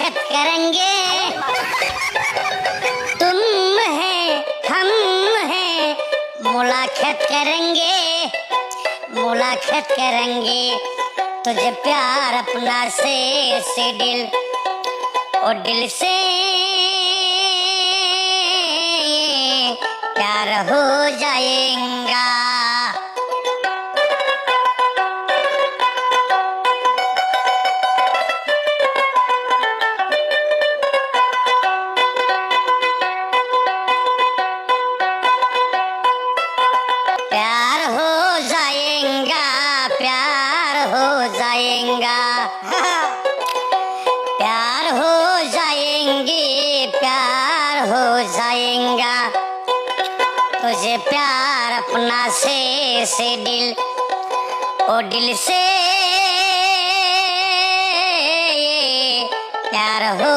मुलाकात करेंगे, तुम है हम है, मुलाकात करेंगे, मुलाकात करेंगे। तुझे प्यार अपना से दिल और दिल से प्यार हो जाएगा। प्यार हो जाएगा, प्यार हो जाएगा, प्यार हो जाएंगे, प्यार हो जाएगा। तुझे प्यार अपना से दिल और दिल से प्यार हो